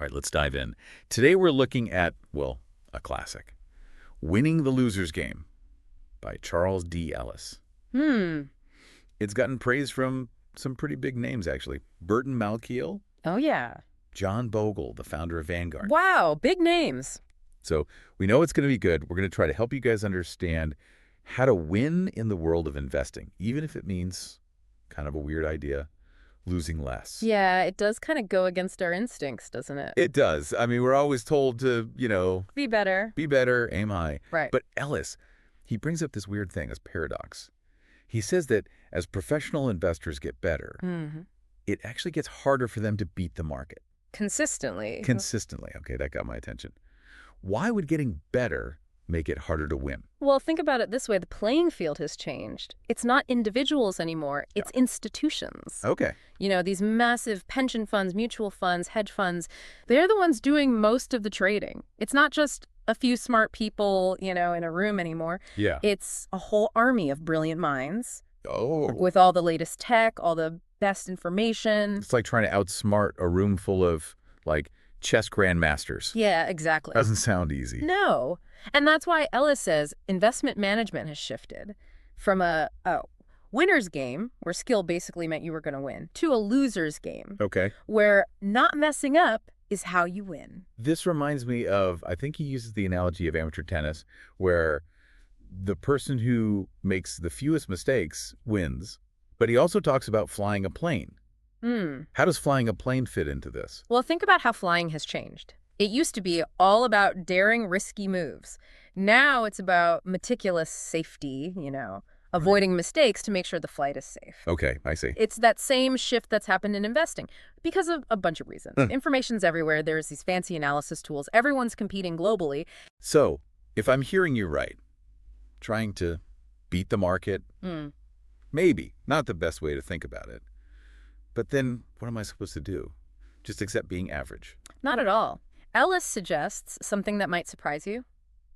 right, let's dive in. Today we're looking at, well, a classic. Winning the Loser's Game by Charles D. Ellis. It's gotten praise from some pretty big names, actually. Burton Malkiel, Oh, yeah. John Bogle, the founder of Vanguard. Wow, big names. So we know it's going to be good. We're going to try to help you guys understand how to win in the world of investing, even if it means kind of a weird idea, losing less. Yeah, it does kind of go against our instincts, doesn't it? It does. I mean, we're always told to, Be better. be better, aim high. Right. But Ellis, he brings up this weird thing, this paradox. He says that as professional investors get better, it actually gets harder for them to beat the market. Consistently. Consistently. Okay, that got my attention. Why would getting better make it harder to win? Well, think about it this way. The playing field has changed. It's not individuals anymore. It's institutions. Okay. These massive pension funds, mutual funds, hedge funds, they're the ones doing most of the trading. It's not just a few smart people, in a room anymore. Yeah. It's a whole army of brilliant minds Oh. with all the latest tech, all the best information. It's like trying to outsmart a room full of, chess grandmasters. Yeah, exactly. Doesn't sound easy. No. And that's why Ellis says investment management has shifted from a winner's game, where skill basically meant you were going to win, to a loser's game, Okay. where not messing up is how you win. This reminds me of, I think he uses the analogy of amateur tennis, where the person who makes the fewest mistakes wins, but he also talks about flying a plane. How does flying a plane fit into this? Well, think about how flying has changed. It used to be all about daring, risky moves. Now it's about meticulous safety, avoiding mistakes to make sure the flight is safe. Okay, I see. It's that same shift that's happened in investing because of a bunch of reasons. Information's everywhere. There's these fancy analysis tools. Everyone's competing globally. So, if I'm hearing you right, trying to beat the market, maybe not the best way to think about it. But then what am I supposed to do? Just accept being average? Not at all. Ellis suggests something that might surprise you.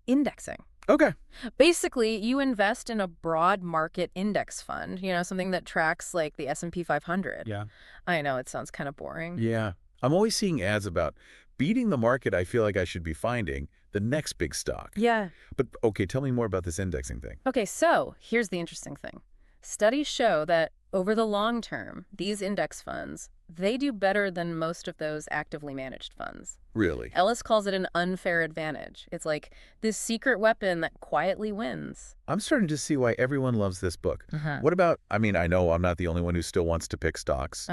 Indexing. Okay. Basically, you invest in a broad market index fund, something that tracks like the S&P 500. Yeah. I know, it sounds kind of boring. Yeah. I'm always seeing ads about beating the market. I feel like I should be finding the next big stock. Yeah. But okay, tell me more about this indexing thing. Okay, so here's the interesting thing. Studies show that over the long term, these index funds, they do better than most of those actively managed funds. Really? Ellis calls it an unfair advantage. It's like this secret weapon that quietly wins. I'm starting to see why everyone loves this book. What about, I know I'm not the only one who still wants to pick stocks.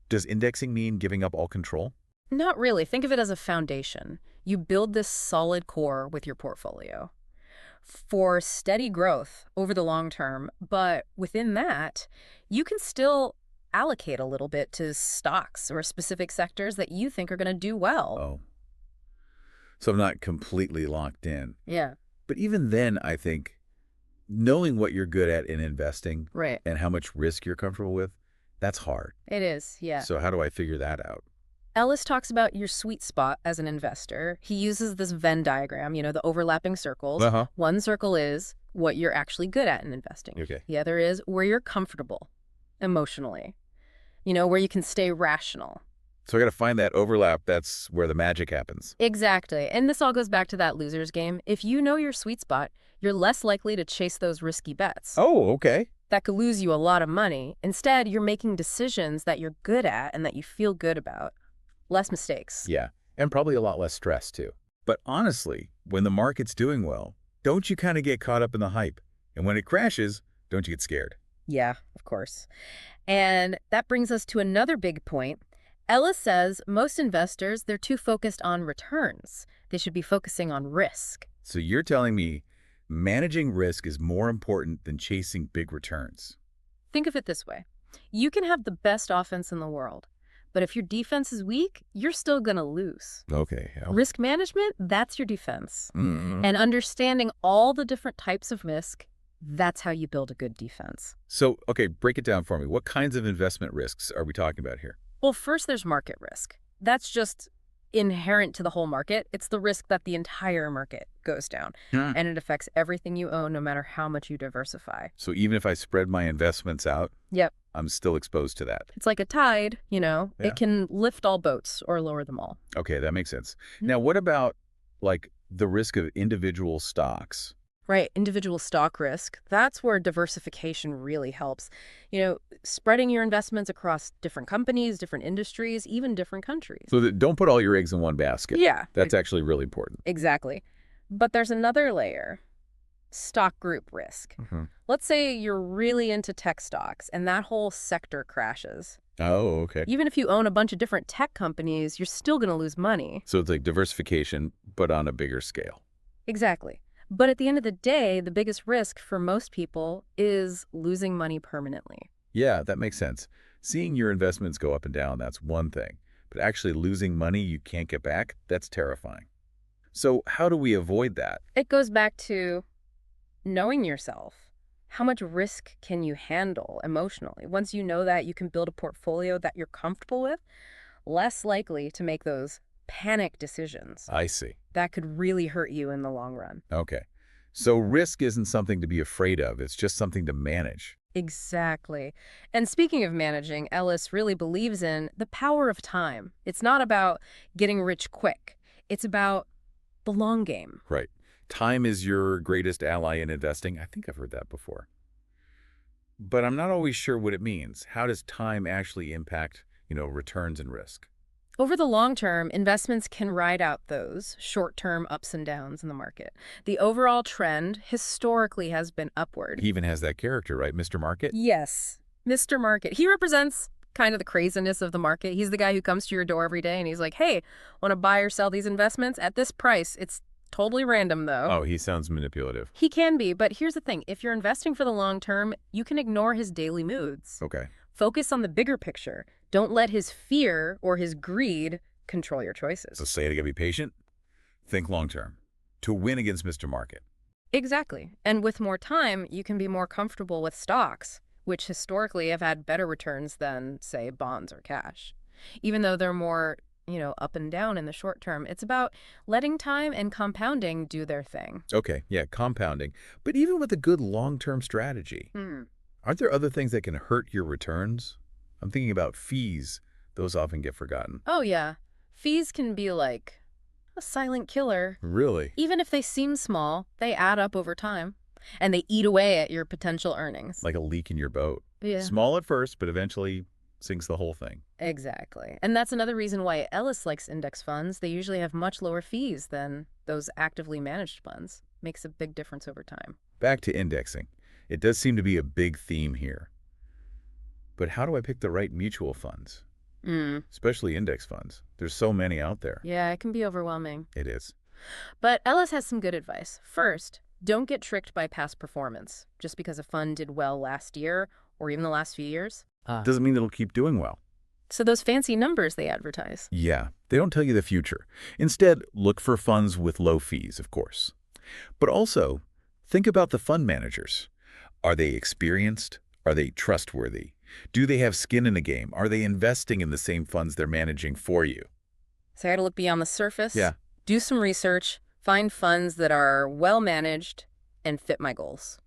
Does indexing mean giving up all control? Not really. Think of it as a foundation. You build this solid core with your portfolio for steady growth over the long term, but within that, you can still allocate a little bit to stocks or specific sectors that you think are going to do well. Oh. So I'm not completely locked in. Yeah. But even then, I think knowing what you're good at in investing Right. and how much risk you're comfortable with, that's hard. It is, yeah. So how do I figure that out? Ellis talks about your sweet spot as an investor. He uses this Venn diagram, the overlapping circles. One circle is what you're actually good at in investing. Okay. The other is where you're comfortable emotionally, where you can stay rational. So I got to find that overlap. That's where the magic happens. Exactly. And this all goes back to that loser's game. If you know your sweet spot, you're less likely to chase those risky bets. Oh, okay. That could lose you a lot of money. Instead, you're making decisions that you're good at and that you feel good about. Less mistakes. Yeah, and probably a lot less stress, too. But honestly, when the market's doing well, don't you kind of get caught up in the hype? And when it crashes, don't you get scared? Yeah, of course. And that brings us to another big point. Ellis says most investors, they're too focused on returns. They should be focusing on risk. So you're telling me managing risk is more important than chasing big returns? Think of it this way. You can have the best offense in the world, but if your defense is weak, you're still going to lose. Okay. Risk management, that's your defense. And understanding all the different types of risk, that's how you build a good defense. So, okay, break it down for me. What kinds of investment risks are we talking about here? Well, first there's market risk. That's just inherent to the whole market. It's the risk that the entire market goes down. And it affects everything you own, no matter how much you diversify. So even if I spread my investments out? Yep. I'm still exposed to that. It's like a tide, Yeah. it can lift all boats or lower them all. Okay, that makes sense. Mhm. Now, what about like the risk of individual stocks? Right, individual stock risk. That's where diversification really helps. Spreading your investments across different companies, different industries, even different countries. So that don't put all your eggs in one basket. Yeah, That's actually really important. exactly. But there's another layer, stock group risk. Hmm. Let's say you're really into tech stocks and that whole sector crashes. Oh, okay. Even if you own a bunch of different tech companies, you're still going to lose money. So it's like diversification, but on a bigger scale. Exactly. But at the end of the day, the biggest risk for most people is losing money permanently. Yeah, that makes sense. Seeing your investments go up and down, that's one thing. But actually losing money you can't get back, that's terrifying. So how do we avoid that? It goes back to knowing yourself. How much risk can you handle emotionally? Once you know that, you can build a portfolio that you're comfortable with, less likely to make those panic decisions I see. that could really hurt you in the long run. Okay. So risk isn't something to be afraid of. It's just something to manage. Exactly. And speaking of managing, Ellis really believes in the power of time. It's not about getting rich quick. It's about the long game. Right. Time is your greatest ally in investing. I think I've heard that before. But I'm not always sure what it means. How does time actually impact, returns and risk? Over the long term, investments can ride out those short-term ups and downs in the market. The overall trend historically has been upward. He even has that character, right, Mr. Market? Yes, Mr. Market. He represents kind of the craziness of the market. He's the guy who comes to your door every day and he's like, hey, want to buy or sell these investments at this price? It's totally random, though. Oh, he sounds manipulative. He can be, but here's the thing. If you're investing for the long term, you can ignore his daily moods. Okay. Focus on the bigger picture. Don't let his fear or his greed control your choices. So say it again, be patient, think long term. To win against Mr. Market. Exactly. And with more time, you can be more comfortable with stocks, which historically have had better returns than, say, bonds or cash. Even though they're more, up and down in the short term, it's about letting time and compounding do their thing. Okay, yeah, compounding. But even with a good long-term strategy, aren't there other things that can hurt your returns? I'm thinking about fees. Those often get forgotten. Oh, yeah. Fees can be like a silent killer. Really? Even if they seem small, they add up over time, and they eat away at your potential earnings. Like a leak in your boat. Yeah. Small at first, but eventually sinks the whole thing. Exactly. And that's another reason why Ellis likes index funds. They usually have much lower fees than those actively managed funds. Makes a big difference over time. Back to indexing. It does seem to be a big theme here. But how do I pick the right mutual funds? Especially index funds. There's so many out there. Yeah, it can be overwhelming. It is. But Ellis has some good advice. First, don't get tricked by past performance. Just because a fund did well last year or even the last few years. Doesn't mean it'll keep doing well. So those fancy numbers they advertise. Yeah, they don't tell you the future. Instead, look for funds with low fees, of course. But also, think about the fund managers. Are they experienced? Are they trustworthy? Do they have skin in the game? Are they investing in the same funds they're managing for you? So I gotta look beyond the surface. Yeah. Do some research, find funds that are well managed and fit my goals.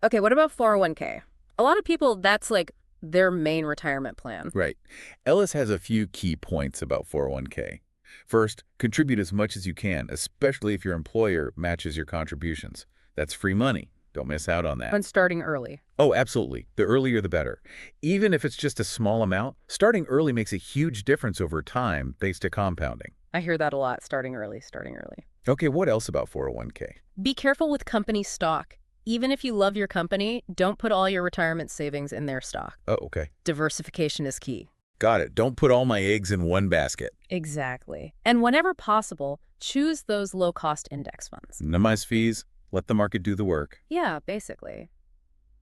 Okay, what about 401k? A lot of people, that's like their main retirement plan. Right. Ellis has a few key points about 401k. First, contribute as much as you can, especially if your employer matches your contributions. That's free money. Don't miss out on that. And starting early. Oh, absolutely. The earlier the better. Even if it's just a small amount, starting early makes a huge difference over time thanks to compounding. I hear that a lot, starting early, starting early. Okay, what else about 401k? Be careful with company stock. Even if you love your company, don't put all your retirement savings in their stock. Oh, okay. Diversification is key. Got it. Don't put all my eggs in one basket. Exactly. And whenever possible, choose those low-cost index funds. Minimize fees. Let the market do the work. Yeah, basically.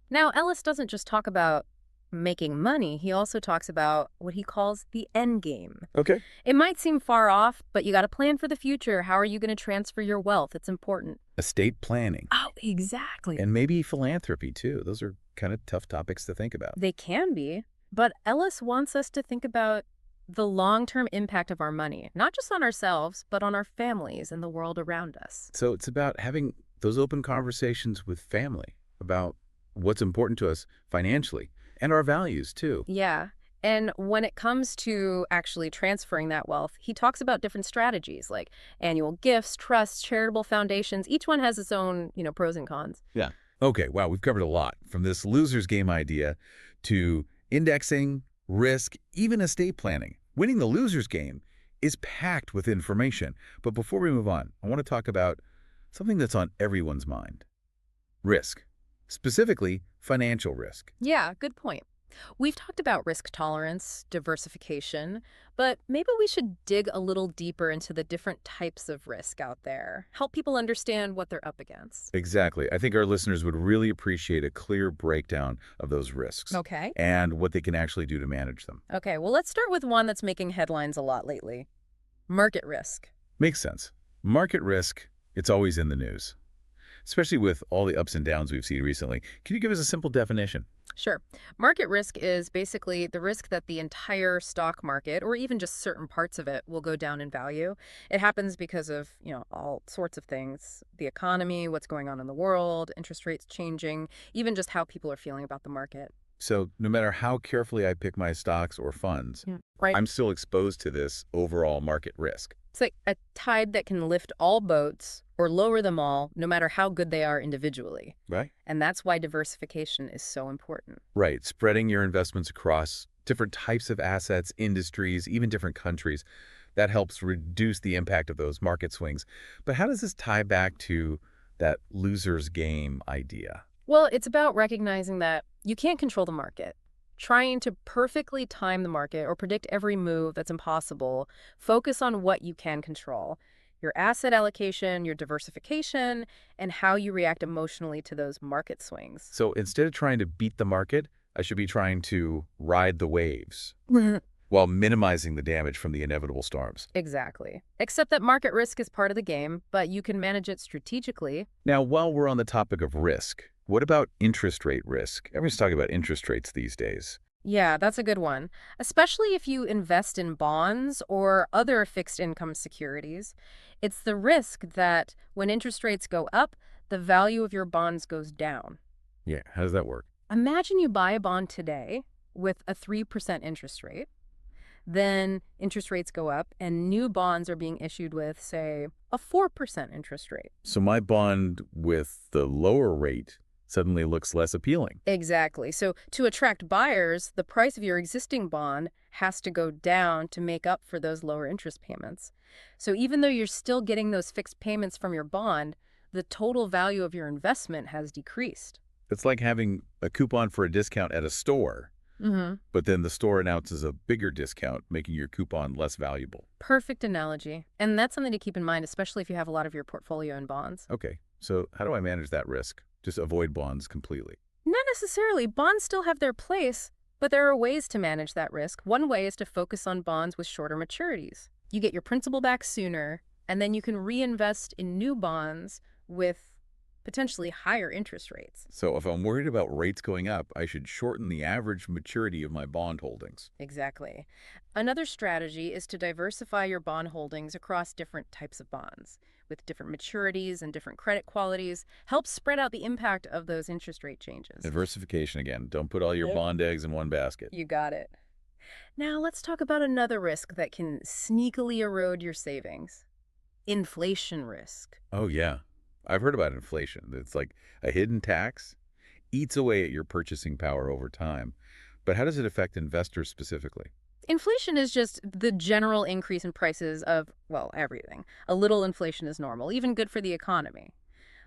Now, Ellis doesn't just talk about making money. He also talks about what he calls the end game. Okay. It might seem far off, but you got to plan for the future. How are you going to transfer your wealth? It's important. Estate planning. Oh, exactly. And maybe philanthropy, too. Those are kind of tough topics to think about. They can be, but Ellis wants us to think about the long-term impact of our money, not just on ourselves, but on our families and the world around us. So it's about having those open conversations with family about what's important to us financially And our values, too. Yeah. And when it comes to actually transferring that wealth, he talks about different strategies like annual gifts, trusts, charitable foundations. Each one has its own, pros and cons. Yeah. Okay, wow, we've covered a lot, from this loser's game idea to indexing, risk, even estate planning. Winning the loser's game is packed with information. But before we move on, I want to talk about something that's on everyone's mind. Risk. Specifically, financial risk. Yeah, good point. We've talked about risk tolerance, diversification, but maybe we should dig a little deeper into the different types of risk out there, help people understand what they're up against. Exactly. I think our listeners would really appreciate a clear breakdown of those risks Okay. and what they can actually do to manage them. Okay, well, let's start with one that's making headlines a lot lately. Market risk. Makes sense. Market risk, it's always in the news, especially with all the ups and downs we've seen recently. Can you give us a simple definition? Sure. Market risk is basically the risk that the entire stock market, or even just certain parts of it, will go down in value. It happens because of, all sorts of things. The economy, what's going on in the world, interest rates changing, even just how people are feeling about the market. So no matter how carefully I pick my stocks or funds, Yeah. Right. I'm still exposed to this overall market risk. It's like a tide that can lift all boats or lower them all, no matter how good they are individually. Right? And that's why diversification is so important. Right. Spreading your investments across different types of assets, industries, even different countries, that helps reduce the impact of those market swings. But how does this tie back to that loser's game idea? Well, it's about recognizing that you can't control the market. Trying to perfectly time the market or predict every move, that's impossible. Focus on what you can control. Your asset allocation, your diversification, and how you react emotionally to those market swings. So instead of trying to beat the market, I should be trying to ride the waves while minimizing the damage from the inevitable storms. Exactly. Except that market risk is part of the game, but you can manage it strategically. Now, while we're on the topic of risk, what about interest rate risk? Everyone's talking about interest rates these days. Yeah, that's a good one. Especially if you invest in bonds or other fixed income securities. It's the risk that when interest rates go up, the value of your bonds goes down. Yeah, how does that work? Imagine you buy a bond today with a 3% interest rate. Then interest rates go up and new bonds are being issued with, say, a 4% interest rate. So my bond with the lower rate suddenly looks less appealing. Exactly. So to attract buyers, the price of your existing bond has to go down to make up for those lower interest payments. So even though you're still getting those fixed payments from your bond, the total value of your investment has decreased. It's like having a coupon for a discount at a store, but then the store announces a bigger discount, making your coupon less valuable. Perfect analogy. And that's something to keep in mind, especially if you have a lot of your portfolio in bonds. Okay, so how do I manage that risk? Just avoid bonds completely. Not necessarily. Bonds still have their place, but there are ways to manage that risk. One way is to focus on bonds with shorter maturities. You get your principal back sooner, and then you can reinvest in new bonds with potentially higher interest rates. So if I'm worried about rates going up, I should shorten the average maturity of my bond holdings. Exactly. Another strategy is to diversify your bond holdings across different types of bonds with different maturities and different credit qualities. Helps spread out the impact of those interest rate changes. Diversification again. Don't put all your bond eggs in one basket. You got it. Now let's talk about another risk that can sneakily erode your savings. Inflation risk. Oh, yeah. I've heard about inflation. It's like a hidden tax, eats away at your purchasing power over time. But how does it affect investors specifically? Inflation is just the general increase in prices of, well, everything. A little inflation is normal, even good for the economy.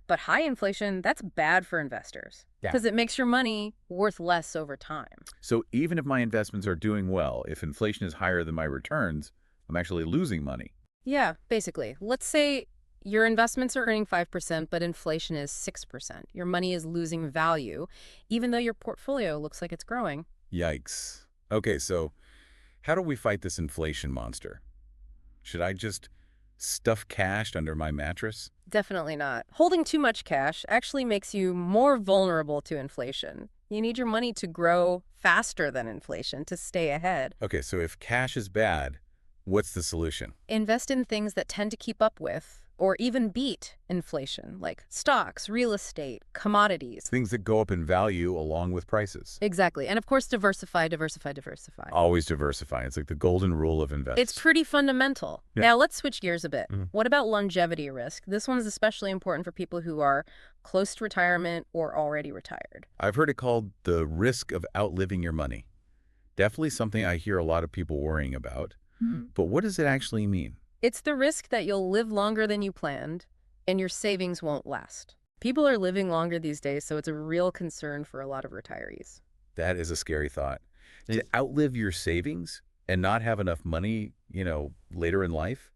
But high inflation, that's bad for investors because it makes your money worth less over time. So even if my investments are doing well, if inflation is higher than my returns, I'm actually losing money. Yeah, basically. Let's say your investments are earning 5%, but inflation is 6%. Your money is losing value, even though your portfolio looks like it's growing. Yikes. Okay, so how do we fight this inflation monster? Should I just stuff cash under my mattress? Definitely not. Holding too much cash actually makes you more vulnerable to inflation. You need your money to grow faster than inflation to stay ahead. Okay, so if cash is bad, what's the solution? Invest in things that tend to keep up with or even beat inflation, like stocks, real estate, commodities. Things that go up in value along with prices. Exactly. And of course, diversify, diversify, diversify. Always diversify. It's like the golden rule of investing. It's pretty fundamental. Yeah. Now, let's switch gears a bit. Mhm. What about longevity risk? This one is especially important for people who are close to retirement or already retired. I've heard it called the risk of outliving your money. Definitely something I hear a lot of people worrying about. But what does it actually mean? It's the risk that you'll live longer than you planned and your savings won't last. People are living longer these days, so it's a real concern for a lot of retirees. That is a scary thought. To outlive your savings and not have enough money, later in life?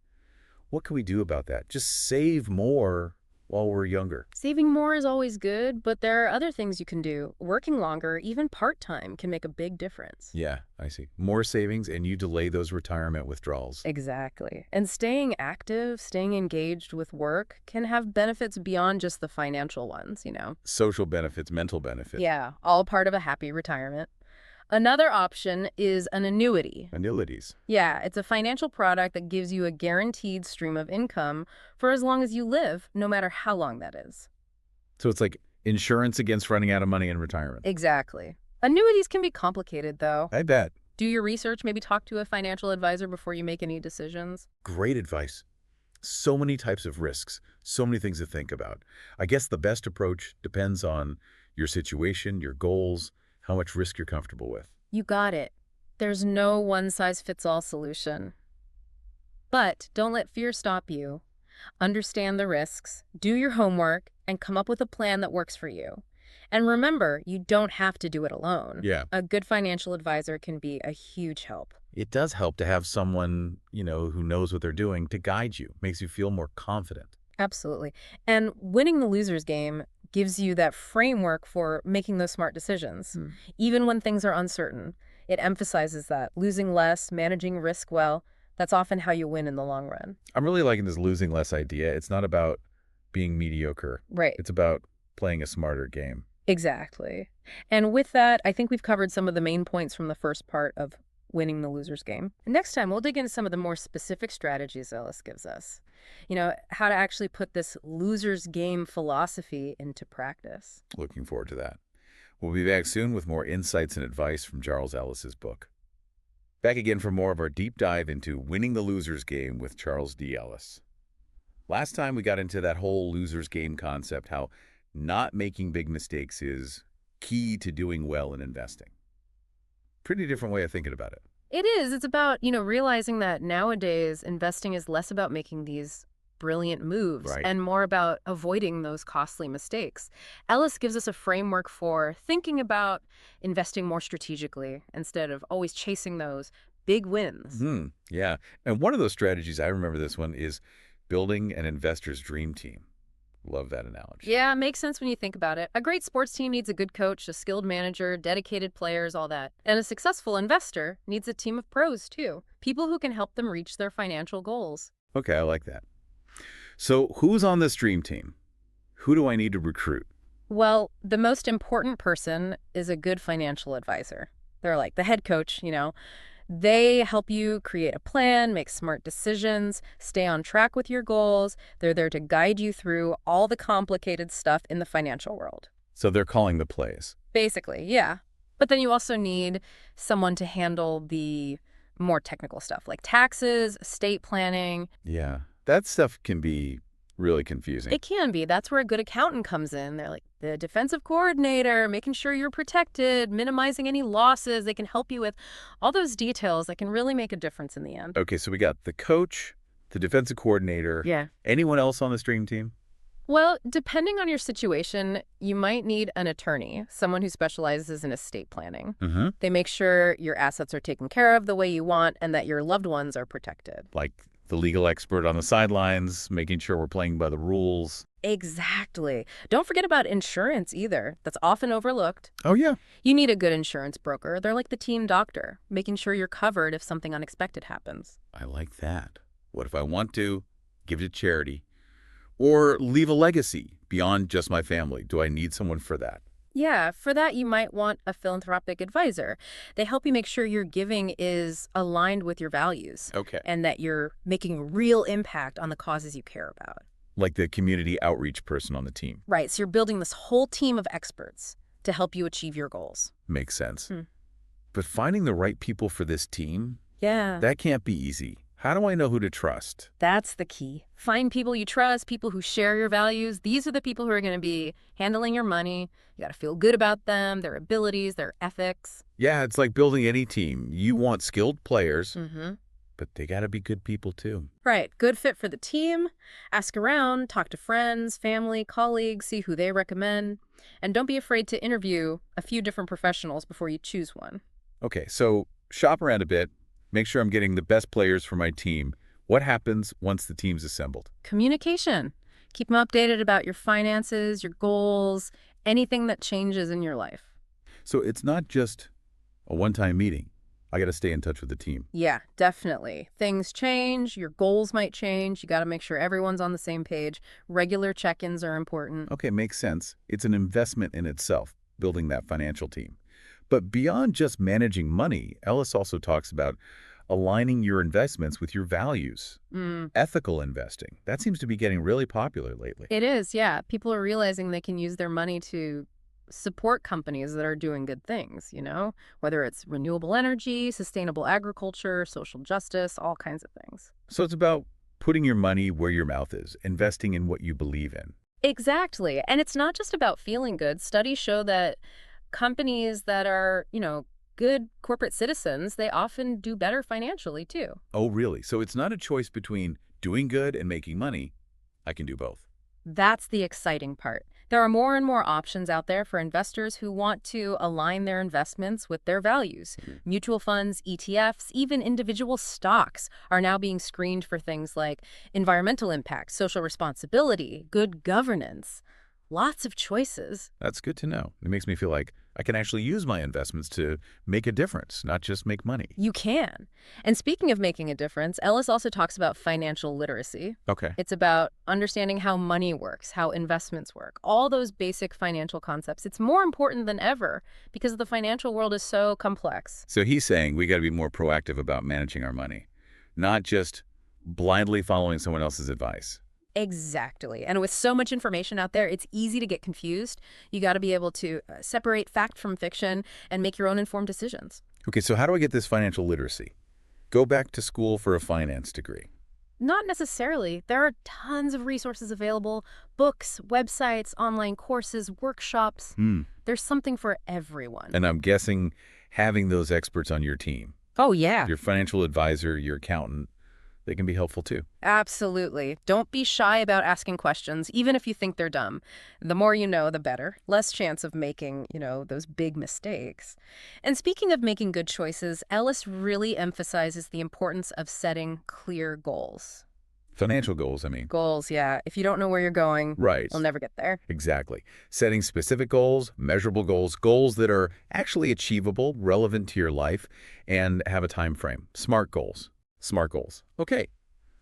What can we do about that? Just save more while we're younger. Saving more is always good, but there are other things you can do. Working longer, even part-time, can make a big difference. Yeah, I see. More savings and you delay those retirement withdrawals. Exactly. And staying active, staying engaged with work can have benefits beyond just the financial ones, Social benefits, mental benefits. Yeah, all part of a happy retirement. Another option is an annuity. Annuities. Yeah, it's a financial product that gives you a guaranteed stream of income for as long as you live, no matter how long that is. So it's like insurance against running out of money in retirement. Exactly. Annuities can be complicated, though. I bet. Do your research, maybe talk to a financial advisor before you make any decisions. Great advice. So many types of risks, so many things to think about. I guess the best approach depends on your situation, your goals, how much risk you're comfortable with. You got it. There's no one-size-fits-all solution. But don't let fear stop you. Understand the risks, do your homework, and come up with a plan that works for you. And remember, you don't have to do it alone. Yeah. A good financial advisor can be a huge help. It does help to have someone, who knows what they're doing to guide you, makes you feel more confident. Absolutely. And winning the loser's game gives you that framework for making those smart decisions. Even when things are uncertain, it emphasizes that losing less, managing risk well, that's often how you win in the long run. I'm really liking this losing less idea. It's not about being mediocre. Right. It's about playing a smarter game. Exactly. And with that, I think we've covered some of the main points from the first part of winning the loser's game. Next time, we'll dig into some of the more specific strategies Ellis gives us. How to actually put this loser's game philosophy into practice. Looking forward to that. We'll be back soon with more insights and advice from Charles Ellis's book. Back again for more of our deep dive into winning the loser's game with Charles D. Ellis. Last time we got into that whole loser's game concept, how not making big mistakes is key to doing well in investing. Pretty different way of thinking about it. It is. It's about, realizing that nowadays investing is less about making these brilliant moves and more about avoiding those costly mistakes. Ellis gives us a framework for thinking about investing more strategically instead of always chasing those big wins. Yeah. And one of those strategies, I remember this one, is building an investor's dream team. Love that analogy. Yeah, it makes sense when you think about it. A great sports team needs a good coach, a skilled manager, dedicated players, all that. And a successful investor needs a team of pros, too. People who can help them reach their financial goals. Okay, I like that. So who's on this dream team? Who do I need to recruit? Well, the most important person is a good financial advisor. They're like the head coach, They help you create a plan, make smart decisions, stay on track with your goals. They're there to guide you through all the complicated stuff in the financial world. So they're calling the plays. Basically, yeah. But then you also need someone to handle the more technical stuff like taxes, estate planning. Yeah, that stuff can be really confusing. It can be. That's where a good accountant comes in. They're like the defensive coordinator, making sure you're protected, minimizing any losses. They can help you with all those details that can really make a difference in the end. Okay, so we got the coach, the defensive coordinator. Yeah. Anyone else on this dream team? Well, depending on your situation, you might need an attorney, someone who specializes in estate planning. They make sure your assets are taken care of the way you want and that your loved ones are protected. Like the legal expert on the sidelines, making sure we're playing by the rules. Exactly. Don't forget about insurance either. That's often overlooked. Oh, yeah. You need a good insurance broker. They're like the team doctor, making sure you're covered if something unexpected happens. I like that. What if I want to give it to charity or leave a legacy beyond just my family? Do I need someone for that? Yeah, for that, you might want a philanthropic advisor. They help you make sure your giving is aligned with your values. Okay. And that you're making real impact on the causes you care about. Like the community outreach person on the team. Right, so you're building this whole team of experts to help you achieve your goals. Makes sense. Hmm. But finding the right people for this team, Yeah. that can't be easy. How do I know who to trust? That's the key. Find people you trust, people who share your values. These are the people who are going to be handling your money. You got to feel good about them, their abilities, their ethics. Yeah, it's like building any team. You want skilled players, Mm-hmm. but they got to be good people too. Right. Good fit for the team. Ask around, talk to friends, family, colleagues, see who they recommend. And don't be afraid to interview a few different professionals before you choose one. Okay, so shop around a bit. Make sure I'm getting the best players for my team. What happens once the team's assembled? Communication. Keep them updated about your finances, your goals, anything that changes in your life. So it's not just a one-time meeting. I got to stay in touch with the team. Yeah, definitely. Things change, your goals might change. You got to make sure everyone's on the same page. Regular check-ins are important. Okay, makes sense. It's an investment in itself, building that financial team. But beyond just managing money, Ellis also talks about aligning your investments with your values. Ethical investing. That seems to be getting really popular lately. It is, yeah. People are realizing they can use their money to support companies that are doing good things, whether it's renewable energy, sustainable agriculture, social justice, all kinds of things. So it's about putting your money where your mouth is, investing in what you believe in. Exactly. And it's not just about feeling good. Studies show that companies that are, good corporate citizens, they often do better financially too. Oh, really? So it's not a choice between doing good and making money. I can do both. That's the exciting part. There are more and more options out there for investors who want to align their investments with their values. Mutual funds, ETFs, even individual stocks are now being screened for things like environmental impact, social responsibility, good governance. Lots of choices. That's good to know. It makes me feel like I can actually use my investments to make a difference, not just make money. You can. And speaking of making a difference, Ellis also talks about financial literacy. Okay. It's about understanding how money works, how investments work, all those basic financial concepts. It's more important than ever because the financial world is so complex. So he's saying we got to be more proactive about managing our money, not just blindly following someone else's advice. Exactly. And with so much information out there, it's easy to get confused. You got to be able to separate fact from fiction and make your own informed decisions. Okay, so how do I get this financial literacy? Go back to school for a finance degree. Not necessarily. There are tons of resources available, books, websites, online courses, workshops. There's something for everyone. And I'm guessing having those experts on your team, Oh, yeah. your financial advisor, your accountant, they can be helpful too. Absolutely. Don't be shy about asking questions, even if you think they're dumb. The more you know, the better. Less chance of making, those big mistakes. And speaking of making good choices, Ellis really emphasizes the importance of setting clear goals. Financial goals, I mean. Goals, yeah. If you don't know where you're going, Right. you'll never get there. Exactly. Setting specific goals, measurable goals, goals that are actually achievable, relevant to your life, and have a time frame. Smart goals. Smart goals. Okay.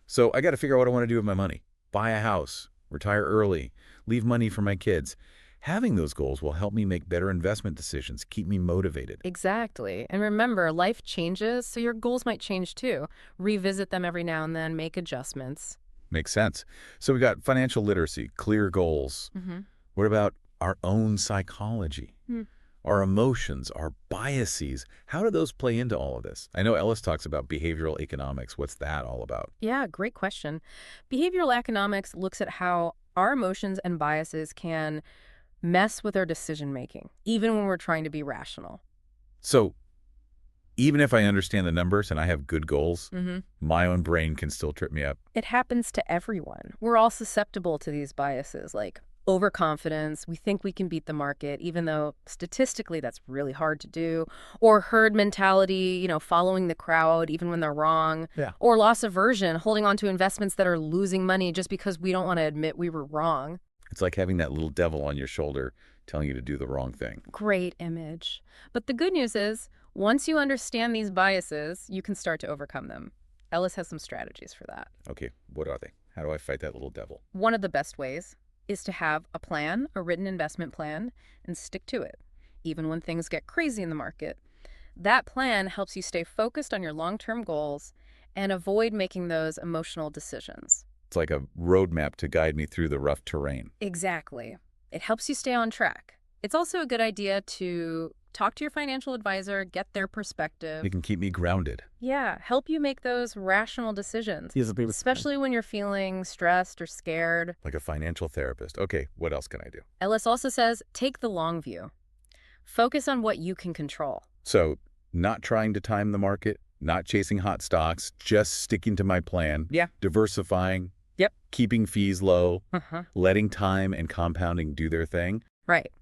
So I got to figure out what I want to do with my money. Buy a house, retire early, leave money for my kids. Having those goals will help me make better investment decisions, keep me motivated. Exactly. And remember, life changes, so your goals might change too. Revisit them every now and then, make adjustments. Makes sense. So we got financial literacy, clear goals. What about our own psychology? Our emotions, our biases, how do those play into all of this? I know Ellis talks about behavioral economics. What's that all about? Yeah, great question. Behavioral economics looks at how our emotions and biases can mess with our decision making, even when we're trying to be rational. So even if I understand the numbers and I have good goals, my own brain can still trip me up. It happens to everyone. We're all susceptible to these biases, like overconfidence. We think we can beat the market, even though statistically that's really hard to do. Or herd mentality, following the crowd, even when they're wrong. Yeah. Or loss aversion, holding on to investments that are losing money just because we don't want to admit we were wrong. It's like having that little devil on your shoulder telling you to do the wrong thing. Great image. But the good news is, once you understand these biases, you can start to overcome them. Ellis has some strategies for that. Okay, what are they? How do I fight that little devil? One of the best ways is to have a plan, a written investment plan, and stick to it, even when things get crazy in the market. That plan helps you stay focused on your long-term goals and avoid making those emotional decisions. It's like a roadmap to guide me through the rough terrain. Exactly. It helps you stay on track. It's also a good idea to talk to your financial advisor, get their perspective. It can keep me grounded. Yeah, help you make those rational decisions, especially when you're feeling stressed or scared. Like a financial therapist. Okay, what else can I do? Ellis also says, take the long view. Focus on what you can control. So, not trying to time the market, not chasing hot stocks, just sticking to my plan. Yeah. Diversifying. Yep. Keeping fees low. Uh-huh. Letting time and compounding do their thing. Right.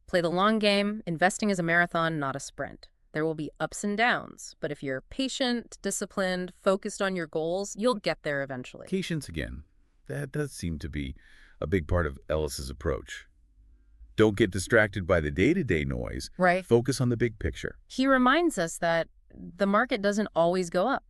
Play the long game. Investing is a marathon, not a sprint. There will be ups and downs, but if you're patient, disciplined, focused on your goals, you'll get there eventually. Patience again. That does seem to be a big part of Ellis's approach. Don't get distracted by the day-to-day noise. Right. Focus on the big picture. He reminds us that the market doesn't always go up.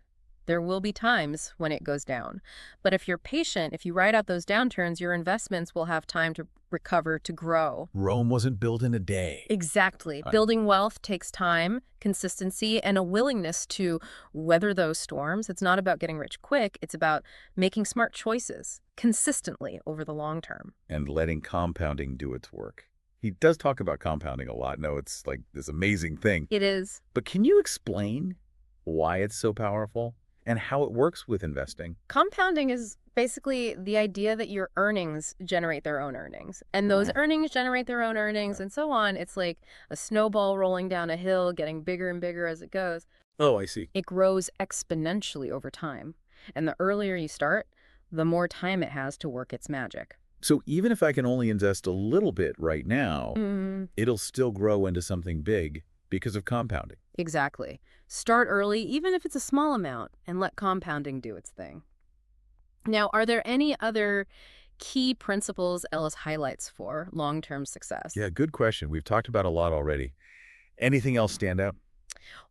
There will be times when it goes down. But if you're patient, if you ride out those downturns, your investments will have time to recover, to grow. Rome wasn't built in a day. Exactly. Building wealth takes time, consistency, and a willingness to weather those storms. It's not about getting rich quick. It's about making smart choices consistently over the long term. And letting compounding do its work. He does talk about compounding a lot. No, it's like this amazing thing. It is. But can you explain why it's so powerful and how it works with investing? Compounding is basically the idea that your earnings generate their own earnings, and those earnings generate their own earnings, and so on. It's like a snowball rolling down a hill, getting bigger and bigger as it goes. Oh, I see. It grows exponentially over time, and the earlier you start, the more time it has to work its magic. So even if I can only invest a little bit right now, it'll still grow into something big because of compounding. Exactly. Start early, even if it's a small amount, and let compounding do its thing. Now, are there any other key principles Ellis highlights for long-term success? Yeah, good question. We've talked about a lot already. Anything else stand out?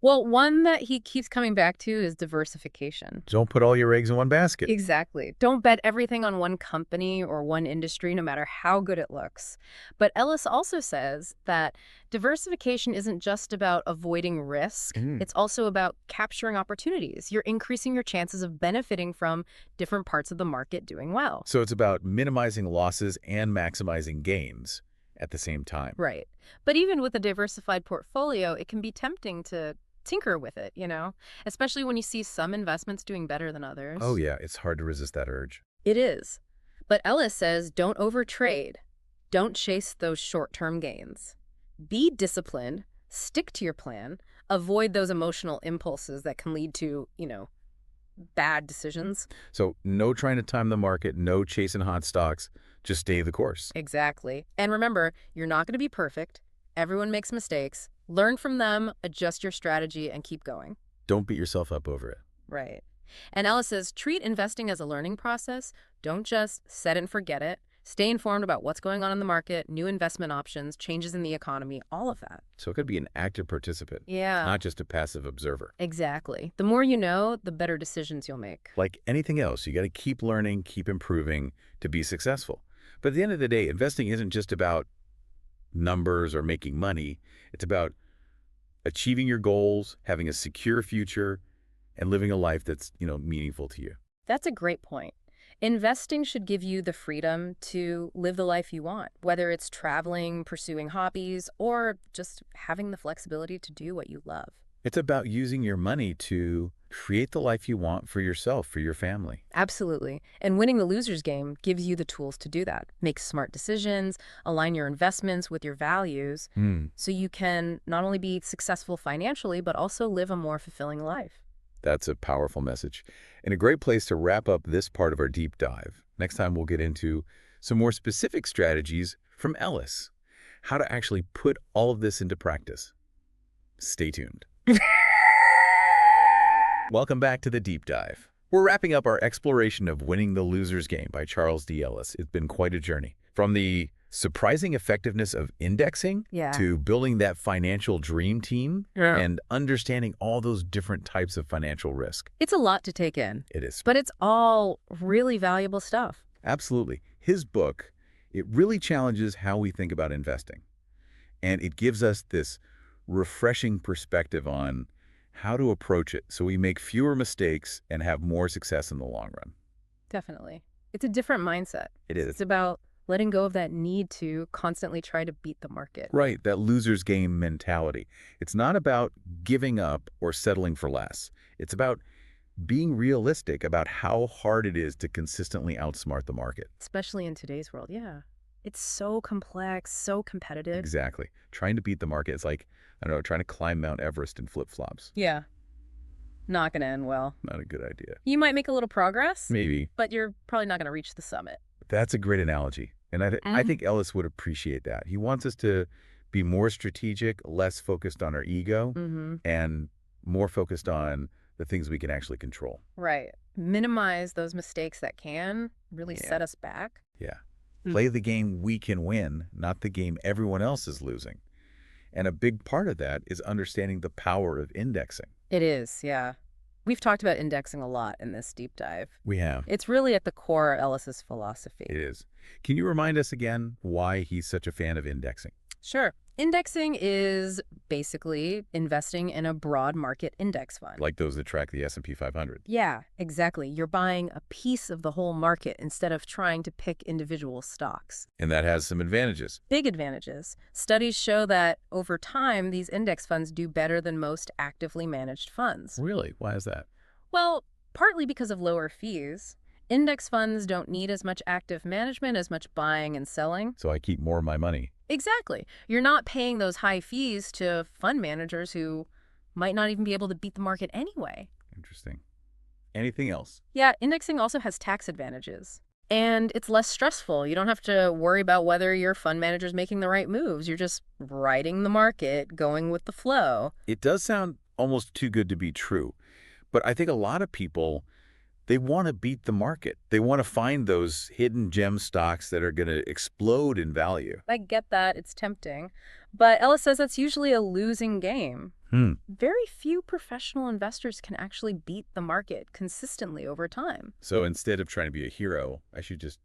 Well, one that he keeps coming back to is diversification. Don't put all your eggs in one basket. Exactly. Don't bet everything on one company or one industry, no matter how good it looks. But Ellis also says that diversification isn't just about avoiding risk. It's also about capturing opportunities. You're increasing your chances of benefiting from different parts of the market doing well. So it's about minimizing losses and maximizing gains at the same time. Right. But even with a diversified portfolio, it can be tempting to tinker with it, especially when you see some investments doing better than others. Oh, yeah. It's hard to resist that urge. It is. But Ellis says don't overtrade. Don't chase those short-term gains. Be disciplined. Stick to your plan. Avoid those emotional impulses that can lead to, bad decisions. So no trying to time the market, no chasing hot stocks. Just stay the course. Exactly. And remember, you're not going to be perfect. Everyone makes mistakes. Learn from them, adjust your strategy, and keep going. Don't beat yourself up over it. Right. And Ellis says, treat investing as a learning process. Don't just set it and forget it. Stay informed about what's going on in the market, new investment options, changes in the economy, all of that. So it could be an active participant. Yeah. Not just a passive observer. Exactly. The more you know, the better decisions you'll make. Like anything else, you got to keep learning, keep improving to be successful. But at the end of the day, investing isn't just about numbers or making money. It's about achieving your goals, having a secure future, and living a life that's, meaningful to you. That's a great point. Investing should give you the freedom to live the life you want, whether it's traveling, pursuing hobbies, or just having the flexibility to do what you love. It's about using your money to create the life you want for yourself, for your family. Absolutely. And winning the loser's game gives you the tools to do that. Make smart decisions, align your investments with your values, so you can not only be successful financially, but also live a more fulfilling life. That's a powerful message and a great place to wrap up this part of our deep dive. Next time, we'll get into some more specific strategies from Ellis, how to actually put all of this into practice. Stay tuned. Welcome back to the deep dive. We're wrapping up our exploration of Winning the Loser's Game by Charles D. Ellis. It's been quite a journey. From the surprising effectiveness of indexing to building that financial dream team and understanding all those different types of financial risk. It's a lot to take in. It is. But it's all really valuable stuff. Absolutely. His book, it really challenges how we think about investing. And it gives us this refreshing perspective on how to approach it so we make fewer mistakes and have more success in the long run. Definitely. It's a different mindset. It It's is. about letting go of that need to constantly try to beat the market. Right, that loser's game mentality. It's not about giving up or settling for less. It's about being realistic about how hard it is to consistently outsmart the market. Especially in today's world, yeah. It's so complex, so competitive. Exactly. Trying to beat the market is like, I don't know, trying to climb Mount Everest in flip-flops. Yeah, not gonna end well. Not a good idea. You might make a little progress, Maybe. but you're probably not gonna reach the summit. That's a great analogy. And I think Ellis would appreciate that. He wants us to be more strategic, less focused on our ego, Mm-hmm. and more focused on the things we can actually control. Right. Minimize those mistakes that can really Yeah. set us back. Yeah. Mm. Play the game we can win, not the game everyone else is losing. And a big part of that is understanding the power of indexing. It is, yeah. We've talked about indexing a lot in this deep dive. We have. It's really at the core of Ellis's philosophy. It is. Can you remind us again why he's such a fan of indexing? Sure. Indexing is basically investing in a broad market index fund. Like those that track the S&P 500. Yeah, exactly. You're buying a piece of the whole market instead of trying to pick individual stocks. And that has some advantages. Big advantages. Studies show that over time, these index funds do better than most actively managed funds. Really? Why is that? Well, partly because of lower fees. Index funds don't need as much active management, as much buying and selling. So I keep more of my money. Exactly. You're not paying those high fees to fund managers who might not even be able to beat the market anyway. Interesting. Anything else? Yeah, indexing also has tax advantages. And it's less stressful. You don't have to worry about whether your fund manager's making the right moves. You're just riding the market, going with the flow. It does sound almost too good to be true. But I think a lot of people, they want to beat the market. They want to find those hidden gem stocks that are going to explode in value. I get that. It's tempting. But Ellis says that's usually a losing game. Very few professional investors can actually beat the market consistently over time. So instead of trying to be a hero, I should just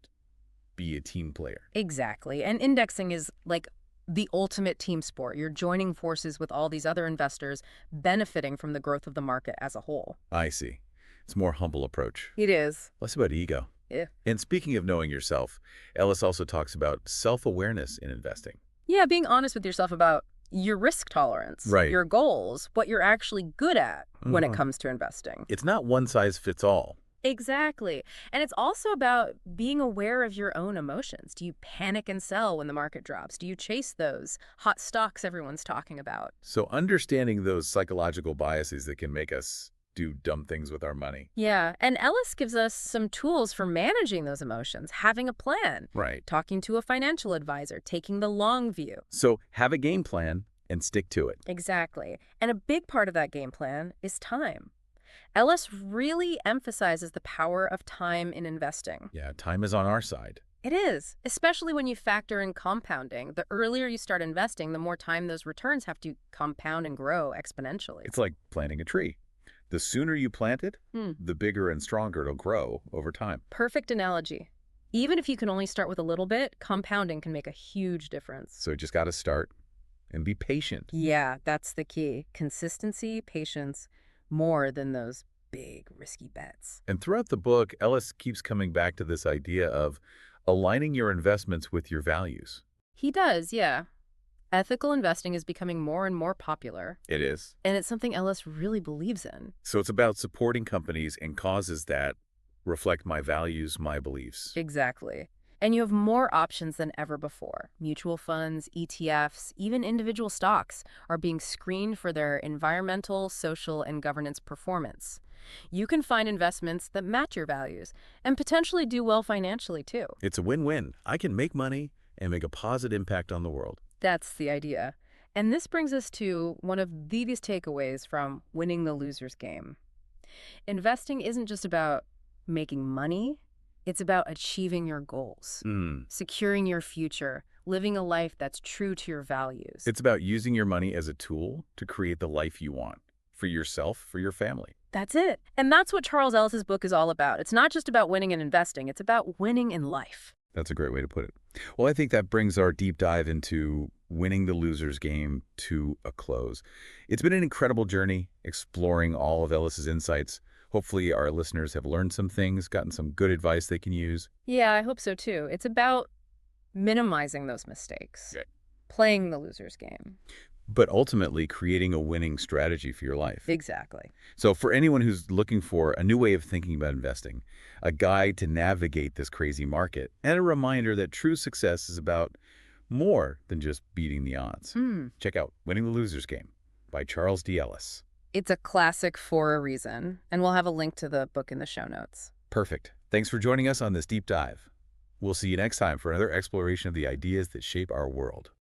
be a team player. Exactly. And indexing is like the ultimate team sport. You're joining forces with all these other investors, benefiting from the growth of the market as a whole. I see. It's a more humble approach. It is. Less about ego. Yeah. And speaking of knowing yourself, Ellis also talks about self-awareness in investing. Yeah, being honest with yourself about your risk tolerance, Right. your goals, what you're actually good at when it Mhm. comes to investing. It's not one size fits all. Exactly. And it's also about being aware of your own emotions. Do you panic and sell when the market drops? Do you chase those hot stocks everyone's talking about? So understanding those psychological biases that can make us do dumb things with our money. Yeah, and Ellis gives us some tools for managing those emotions, having a plan, Right. talking to a financial advisor, taking the long view. So have a game plan and stick to it. Exactly. And a big part of that game plan is time. Ellis really emphasizes the power of time in investing. Yeah, time is on our side. It is, especially when you factor in compounding. The earlier you start investing, the more time those returns have to compound and grow exponentially. It's like planting a tree. The sooner you plant it, the bigger and stronger it'll grow over time. Perfect analogy. Even if you can only start with a little bit, compounding can make a huge difference. So you just got to start and be patient. Yeah, that's the key. Consistency, patience, more than those big, risky bets. And throughout the book, Ellis keeps coming back to this idea of aligning your investments with your values. He does, yeah. Ethical investing is becoming more and more popular, It is. and it's something Ellis really believes in. So it's about supporting companies and causes that reflect my values, my beliefs. Exactly. And you have more options than ever before. Mutual funds, ETFs, even individual stocks are being screened for their environmental, social, and governance performance. You can find investments that match your values and potentially do well financially, too. It's a win-win. I can make money and make a positive impact on the world. That's the idea. And this brings us to one of the biggest takeaways from Winning the Loser's Game. Investing isn't just about making money, it's about achieving your goals, securing your future, living a life that's true to your values. It's about using your money as a tool to create the life you want for yourself, for your family. That's it. And that's what Charles Ellis's book is all about. It's not just about winning in investing, it's about winning in life. That's a great way to put it. Well, I think that brings our deep dive into Winning the Loser's Game to a close. It's been an incredible journey exploring all of Ellis's insights. Hopefully our listeners have learned some things, gotten some good advice they can use. Yeah, I hope so too. It's about minimizing those mistakes, playing the loser's game. But ultimately creating a winning strategy for your life. Exactly. So for anyone who's looking for a new way of thinking about investing, a guide to navigate this crazy market, and a reminder that true success is about more than just beating the odds. Check out Winning the Loser's Game by Charles D. Ellis. It's a classic for a reason, and we'll have a link to the book in the show notes. Perfect. Thanks for joining us on this deep dive. We'll see you next time for another exploration of the ideas that shape our world.